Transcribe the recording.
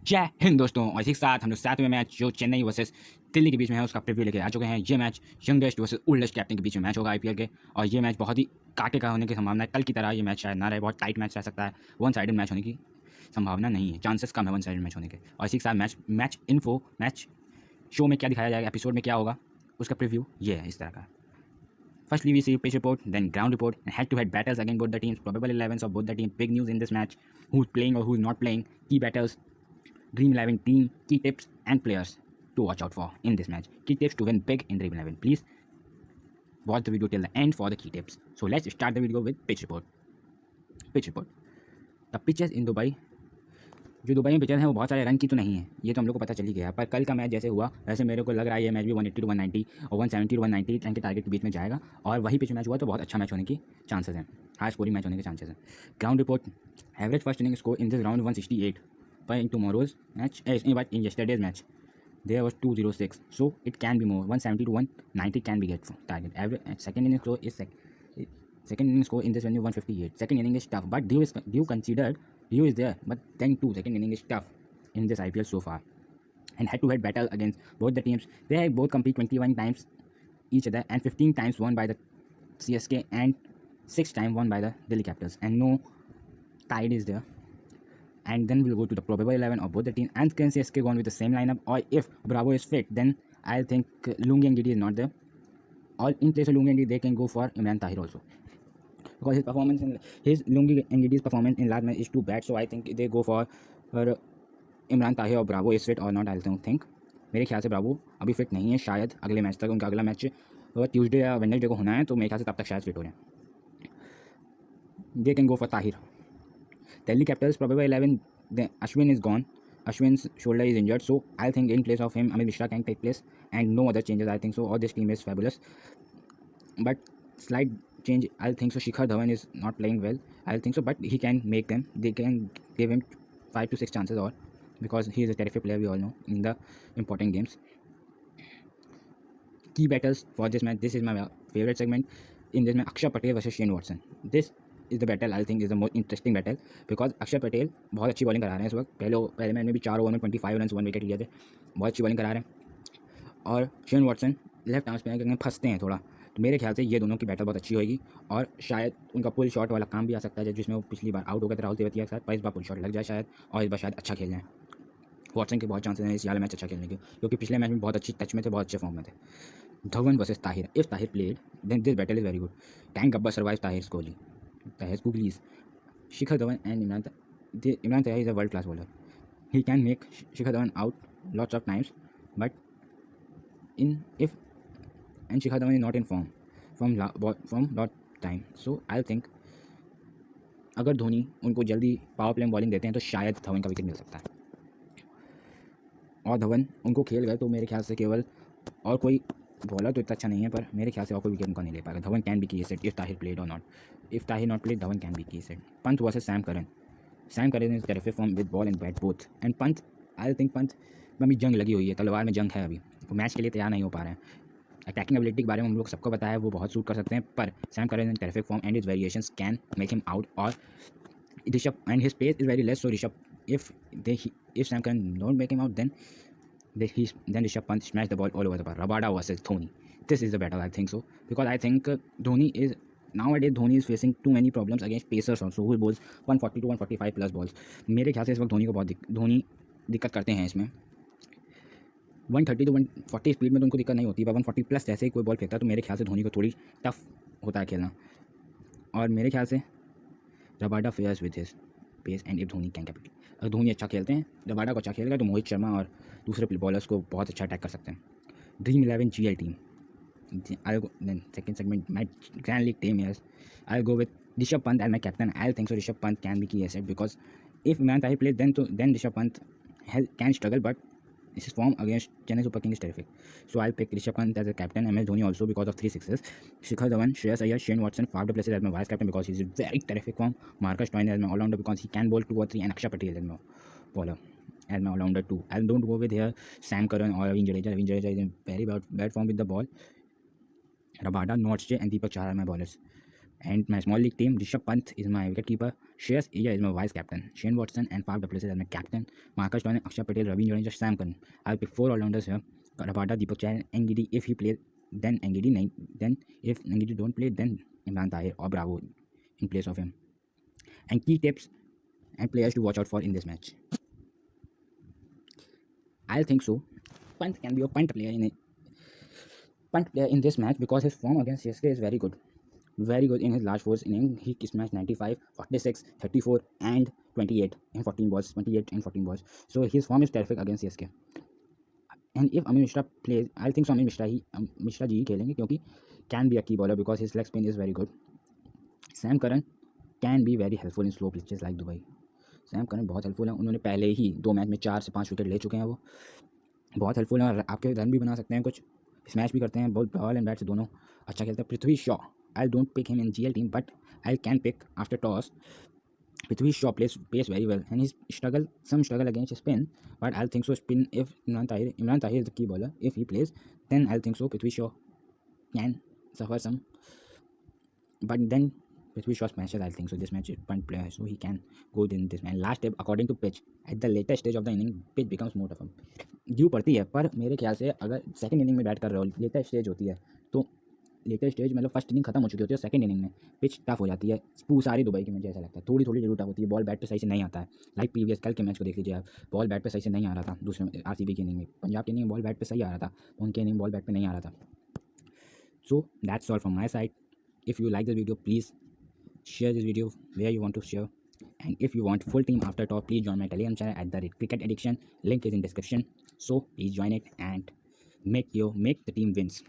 जय हिंद दोस्तों। और इसी के साथ हम लोग साथ में मैच जो चेन्नई वर्सेस दिल्ली के बीच में है उसका प्रीव्यू लेके आ चुके हैं। ये match youngest versus oldest captain के बीच में मैच होगा आईपीएल के, और ये मैच बहुत ही काटे का होने की संभावना है। कल की तरह ये मैच शायद ना रहे, बहुत टाइट मैच रह सकता है। वन साइडेड मैच होने की संभावना नहीं है, चांसेस कम है वन साइडेड मैच होने के। और इसी के साथ मैच इन्फो, मैच शो में क्या दिखाया जाएगा, एपिसोड में क्या होगा, उसका प्रीव्यू ये है इस तरह का। Firstly, we see pitch report, then ground report, and head-to-head battles against both the teams, probable 11s of both the teams, big news in this match, who's playing or who's not playing, key battles, Dream 11 team, key tips and players to watch out for in this match. Key tips to win big in Dream 11. Please watch the video till the end for the key tips. So let's start the video with pitch report. Pitch report. The pitches in Dubai, जो Dubai में pitches हैं वो बहुत सारे run की तो नहीं है, ये तो हम लोग को पता चल ही गया। पर कल का मैच जैसे हुआ वैसे मेरे को लग रहा है ये मैच भी 180 to 190 और 170 to 190 रन के टारगेट के बीच में जाएगा, और वही पिच मैच हुआ तो बहुत अच्छा मैच होने की चांसेस हैं, हाई स्कोरिंग मैच होने के चांसेस हैं। Ground report, average first inning score in this round 168, पर in tomorrow's match, but in yesterday's match there was 206, so it can be more. 170 to 190 can be get for target. Average second inning score is second inning score in this venue 158. Second inning is tough, but Dew considered Dew is there, but then too second inning is tough in this IPL so far. And head-to-head battle against both the teams, they both compete 21 times each other, and 15 times won by the CSK and 6 times won by the Delhi Capitals, and no tide is there. And then we'll go to the probable 11 of both the teams, and can CSK go on with the same lineup, or if Bravo is fit, then I think Lungi and Giddy is not there, or in place of Lungi and Giddy they can go for Imran Tahir also, because his Lungi and Giddy's performance in last match is too bad, so I think they go for Imran Tahir और Bravo is fit और not, I don't think. मेरे ख्याल से Bravo अभी fit नहीं है, शायद अगले मैच तक, उनका अगला मैच ट्यूसडे या वेडनेसडे को होना है, तो मेरे ख्याल से तब तक शायद फिट हो जाए। They can go for Tahir. Delhi Capitals probable 11, Ashwin is gone. Ashwin's shoulder is injured, so I think in place of him, Amit Mishra can take place, and no other changes, I think so. Or this team is fabulous, but slight change, I think so. Shikhar Dhawan is not playing well, I think so, but he can make them. They can give him 5 to 6 chances, or because he is a terrific player, we all know, in the important games. Key battles for this match. This is my favorite segment. In this match, Akshar Patel versus Shane Watson. This is the battle, I think is the most interesting battle, because अक्षर पटेल बहुत अच्छी bowling करा रहे हैं इस वक्त। पहले match में भी 4 ओवर में 25 रन 1 विकेट लिए थे, बहुत अच्छी बॉलिंग करा रहे हैं। और Shane Watson left arm spinner करके फंसते हैं थोड़ा, तो मेरे ख्याल से ये दोनों की बैटल बहुत अच्छी होगी, और शायद उनका पुल शॉट वाला काम भी आ सकता है, जिसमें वो पिछली बार आउट हो गए थे राहुल तेवतिया के साथ, पर इस बार पुल शॉट लग जाए शायद, और इस बार शायद अच्छा खेल जाए। वॉटसन के बहुत चांसेस हैं इस वाले मैच अच्छा खेलने के, क्योंकि पिछले मैच में बहुत अच्छी टच में थे, बहुत अच्छे फॉर्म में थे। Dhawan versus Tahir. If Tahir played, then this battle is very good. Can Gabbar survive Tahir's googlies? Shikhar Dhawan and Imran Tahir is a world-class bowler. He can make Shikhar Dhawan out lots of times, but if Shikhar Dhawan is not in form from lot time, so I think अगर धोनी उनको जल्दी power play में bowling देते हैं तो शायद धवन का wicket मिल सकता है, और धवन उनको खेल गए तो मेरे ख्याल से केवल, और कोई बॉलर तो इतना अच्छा नहीं है, पर मेरे ख्याल से और कोई विकेट उनका नहीं ले पाएगा। Dhawan can be key set if Tahir played or not, if Tahir not played Dhawan can be key set. Pant versus Sam Curran is terrific form with ball and bat both, and Pant, I think Pant में भी जंग लगी हुई है, तलवार में जंग है, अभी वो मैच के लिए तैयार नहीं हो पा रहे हैं। अटैकिंग एबिलिटी के बारे में हम लोग सबको पता है, वो बहुत सूट कर सकते हैं, पर Sam Curran in terrific form and is variations can make him out, और Rishabh and his pace is very less, so Rishabh if Sam Curran don't make him out, then Rishabh Pant smash the ball all over the park. Rabada versus Dhoni. This is the battle, I think so, because I think nowadays Dhoni is facing too many problems against pacers also, who bowls 140 to 145 plus balls. मेरे ख्याल से इस वक्त धोनी को बहुत दिक्कत करते हैं इसमें। 130 to 140 स्पीड में तो उनको दिक्कत नहीं होती, पर 140 प्लस जैसे ही कोई बॉल फेंकता है तो मेरे ख्याल से धोनी को थोड़ी टफ होता है खेलना, और मेरे ख्याल से Rabada fares with his pace and if Dhoni can capital. अगर धोनी अच्छा खेलते हैं, रबाडा को अच्छा खेलेगा, तो मोहित शर्मा और दूसरे बॉलर्स को बहुत अच्छा अटैक कर सकते हैं। Dream 11 GL team, then second segment, my Grand League team is, I'll go with Rishabh Pant as my captain. I'll think so Rishabh Pant can be key asset, because if Imran Tahir plays, then Rishabh Pant can struggle, but his form against Chennai Super Kings is terrific. So I'll pick Rishabh Pant as a captain, MS Dhoni also because of 3 sixes. Shikhar Dhawan, Shreyas Iyer, Shane Watson, Faf du Plessis as my vice captain because he's in very terrific form. Marcus Stoinis as my all-rounder because he can bowl 2 or 3, and Akshar Patel as my bowler as my all-rounder too. I don't go with here Sam Curran or Ravin Jadeja. Ravin Jadeja is in very bad form with the ball. Rabada, Nortje and Deepak Chahar are my bowlers. And my small league team, Rishabh Pant is my wicketkeeper, Shreyas Iyer is my vice captain, Shane Watson and Faf du Plessis as my captain, Marcus Stoinis, Akshar Patel, Ravindra Jadeja, Sam Curran. I'll pick 4 all-rounders here. Rabada, Deepak Chahar, Ngidi if he plays, then Ngidi, then if Ngidi don't play, then Imran Tahir or Bravo in place of him. And key tips and players to watch out for in this match. I think so. Pant can be a punt player in this match because his form against CSK is very good. Very good in his last 4 innings. He smashed 95, 46, 34, and 28 in 14 balls. 28 and 14 balls. So his form is terrific against CSK. And if Amit Mishra plays, I think so Mishra ji ही खेलेंगे क्योंकि can be a key bowler because his leg spin is very good. Sam Curran can be very helpful in slow pitches like Dubai. Sam Curran बहुत helpful है, उन्होंने पहले ही 2 match में 4 से 5 wicket ले चुके हैं, वो बहुत हेल्पफुल है और आपके रन भी बना सकते हैं, कुछ स्मैश भी करते हैं, बॉल एंड बैट से दोनों अच्छा खेलते हैं. Prithvi Shaw, I don't pick him in GL team but I can pick after toss. Prithvi Shaw plays very well and he's some struggle against spin, but I'll think so spin if Imran Tahir is the key bowler. If he plays, then I'll think so Prithvi Shaw can suffer some, but then Prithvi Shaw smashes. I'll think so this match is punt player, so he can go in this match. Last tip, according to pitch, at the later stage of the inning, pitch becomes more tough. Due पड़ती है, पर मेरे ख्याल से अगर second inning में bat कर रहे हो, लेटर स्टेज होती है, तो लेटर स्टेज मतलब फर्स्ट इनिंग खत्म हो चुकी होती है, सेकंड इनिंग में पिच टफ हो जाती है सारी दुबई की. मुझे ऐसा लगता है थोड़ी जरूर टफ होती है, बॉल बैट पे सही से नहीं आता है. लाइक प्रीवियस कल के मैच को देख लीजिए आप, बॉल बैट पे सही से नहीं आ रहा था. दूसरे RCB की इनिंग में, पंजाब की इनिंग बॉल बैट पे सही आ रहा था, उनके इनिंग बॉल बैट पे नहीं आ रहा था. So that's all from my side. If you like this video please share this video where you want to share, and if you want full team after talk, please join my Telegram channel at the Cricket Addiction. Link is in description, so please join it and make the team wins.